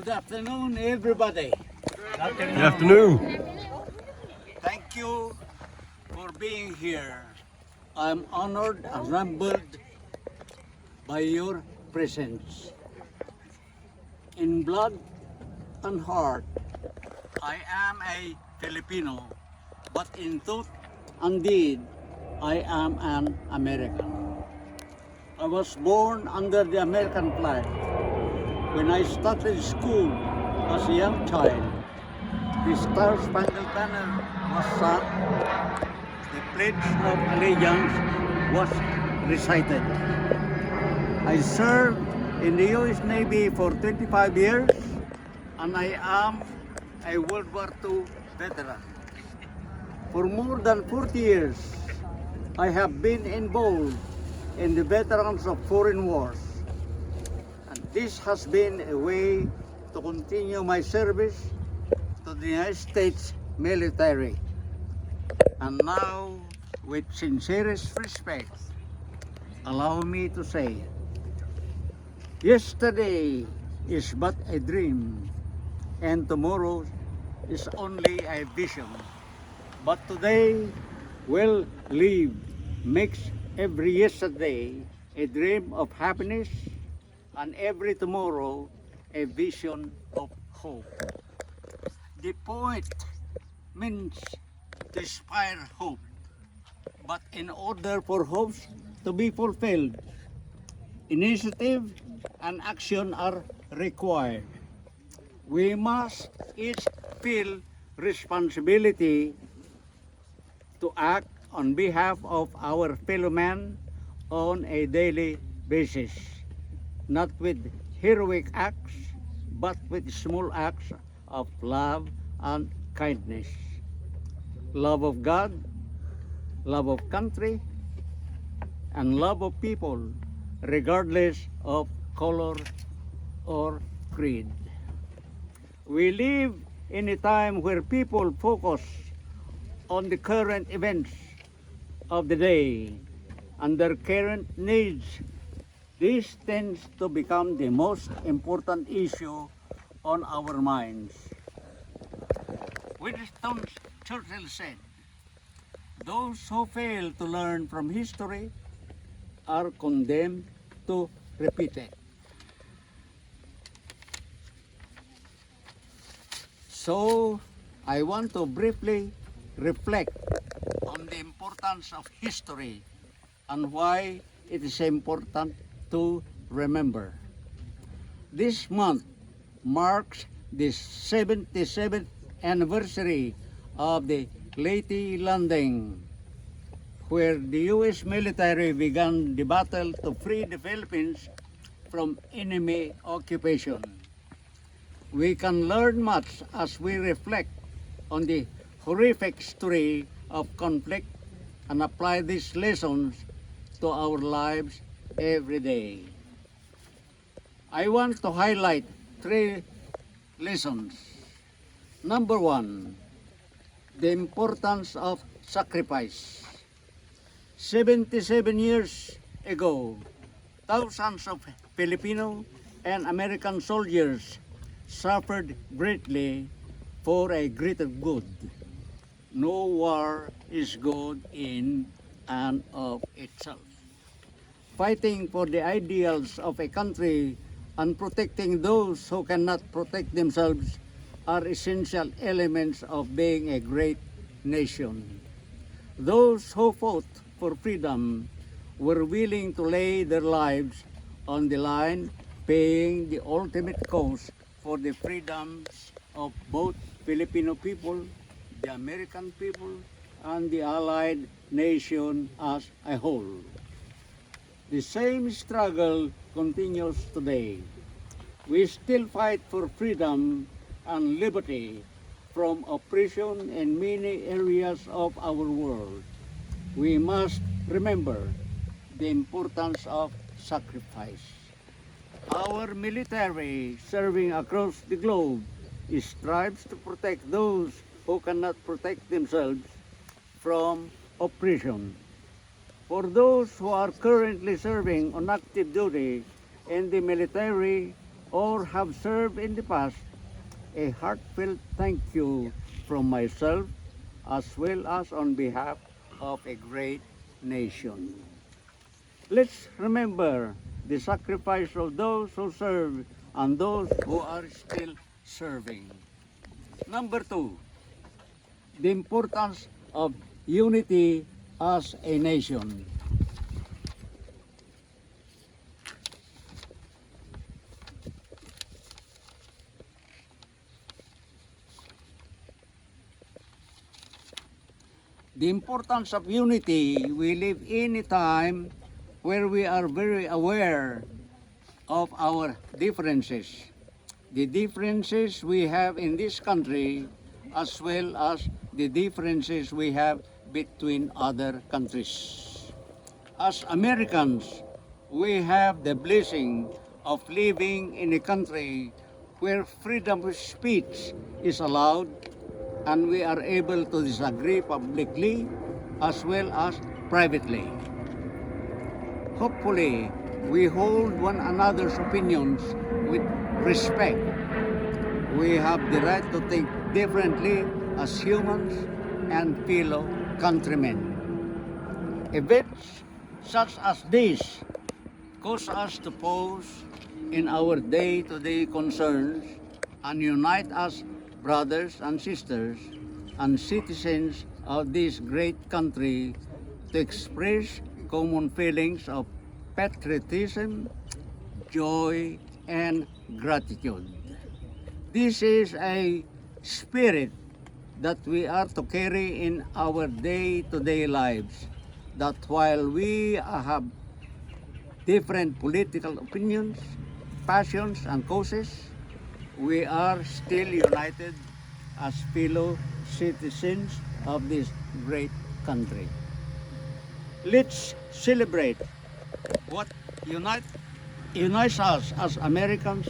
Good afternoon, everybody. Good afternoon. Thank you for being here. I'm honored and humbled by your presence. In blood and heart, I am a Filipino, but in thought and deed, I am an American. I was born under the American flag. When I started school as a young child, the Star-Spangled Banner was sung, the Pledge of Allegiance was recited. I served in the U.S. Navy for 25 years, and I am a World War II veteran. For more than 40 years, I have been involved in the veterans of foreign wars. And this has been a way to continue my service to the United States military. And now, with sincerest respect, allow me to say, yesterday is but a dream, and tomorrow is only a vision. But today, well lived, makes every yesterday a dream of happiness, and every tomorrow a vision of hope. The poet means to inspire hope, but in order for hopes to be fulfilled, initiative and action are required. We must each feel responsibility to act on behalf of our fellow man on a daily basis, not with heroic acts, but with small acts of love and kindness. Love of God, love of country, and love of people, regardless of color or creed. We live in a time where people focus on the current events of the day and their current needs. This tends to become the most important issue on our minds. Winston Churchill said, "Those who fail to learn from history are condemned to repeat it." So, I want to briefly reflect on the importance of history and why it is important to remember. This month marks the 77th anniversary of the Leyte landing, where the U.S. military began the battle to free the Philippines from enemy occupation. We can learn much as we reflect on the horrific story of conflict and apply these lessons to our lives every day. I want to highlight 3 lessons. Number 1, the importance of sacrifice. 77 years ago, thousands of Filipino and American soldiers suffered greatly for a greater good. No war is good in and of itself. Fighting for the ideals of a country and protecting those who cannot protect themselves are essential elements of being a great nation. Those who fought for freedom were willing to lay their lives on the line, paying the ultimate cost for the freedoms of both Filipino people, the American people, and the Allied nation as a whole. The same struggle continues today. We still fight for freedom and liberty from oppression in many areas of our world. We must remember the importance of sacrifice. Our military serving across the globe strives to protect those who cannot protect themselves from oppression. For those who are currently serving on active duty in the military or have served in the past, a heartfelt thank you from myself as well as on behalf of a great nation. Let's remember the sacrifice of those who serve and those who are still serving. Number two, the importance of unity as a nation. The importance of unity, we live in a time where we are very aware of our differences. The differences we have in this country as well as the differences we have between other countries. As Americans, we have the blessing of living in a country where freedom of speech is allowed and we are able to disagree publicly as well as privately. Hopefully, we hold one another's opinions with respect. We have the right to think differently as humans and fellow countrymen. Events such as this cause us to pause in our day-to-day concerns and unite us brothers and sisters and citizens of this great country to express common feelings of patriotism, joy, and gratitude. This is a spirit that we are to carry in our day-to-day lives, that while we have different political opinions, passions, and causes, we are still united as fellow citizens of this great country. Let's celebrate what unites us as Americans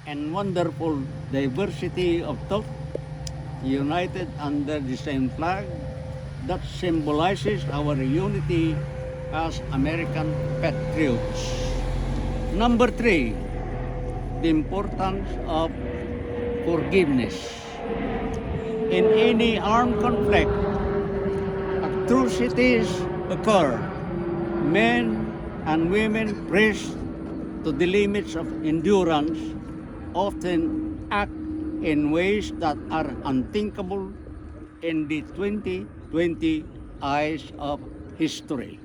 and wonderful diversity of thought, united under the same flag that symbolizes our unity as American patriots. Number three, the importance of forgiveness. In any armed conflict, atrocities occur. Men and women pressed to the limits of endurance often act in ways that are unthinkable in the 2020 eyes of history.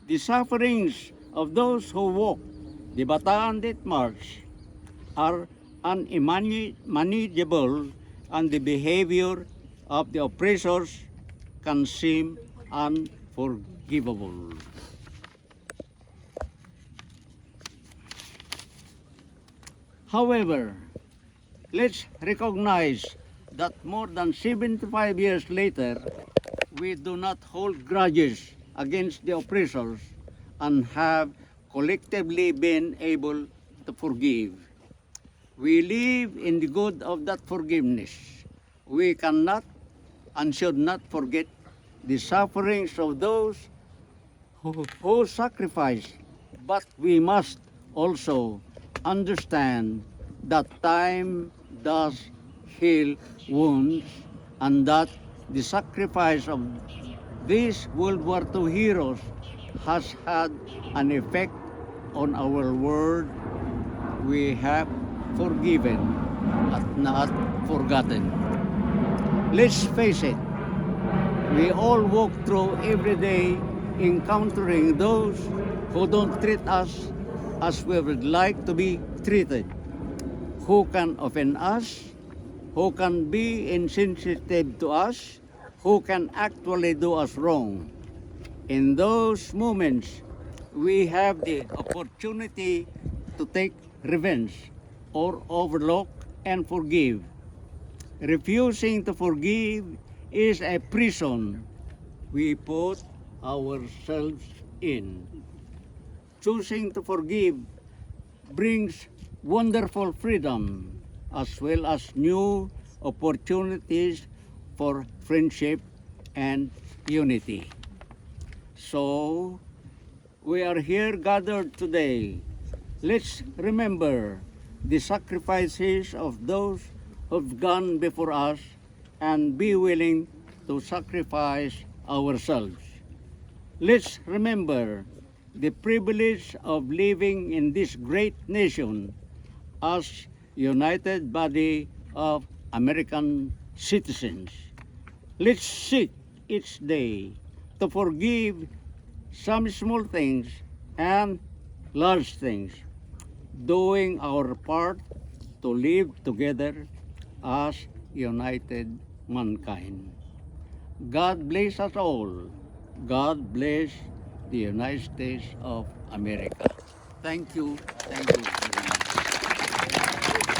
The sufferings of those who walk the Bataan Death March are unmanageable, and the behavior of the oppressors can seem unforgivable. However, let's recognize that more than 75 years later, we do not hold grudges against the oppressors and have collectively been able to forgive. We live in the good of that forgiveness. We cannot and should not forget the sufferings of those who sacrifice, but we must also understand that time does heal wounds and that the sacrifice of these World War II heroes has had an effect on our world. We have forgiven and not forgotten. Let's face it, we all walk through every day encountering those who don't treat us as we would like to be treated, who can offend us, who can be insensitive to us, who can actually do us wrong. In those moments, we have the opportunity to take revenge or overlook and forgive. Refusing to forgive is a prison we put ourselves in. Choosing to forgive brings wonderful freedom as well as new opportunities for friendship and unity. So, we are here gathered today. Let's remember the sacrifices of those who've gone before us and be willing to sacrifice ourselves. Let's remember the privilege of living in this great nation as united body of American citizens. Let's seek each day to forgive some small things and large things, doing our part to live together as united mankind. God bless us all. God bless the United States of America. Thank you. Thank you very much.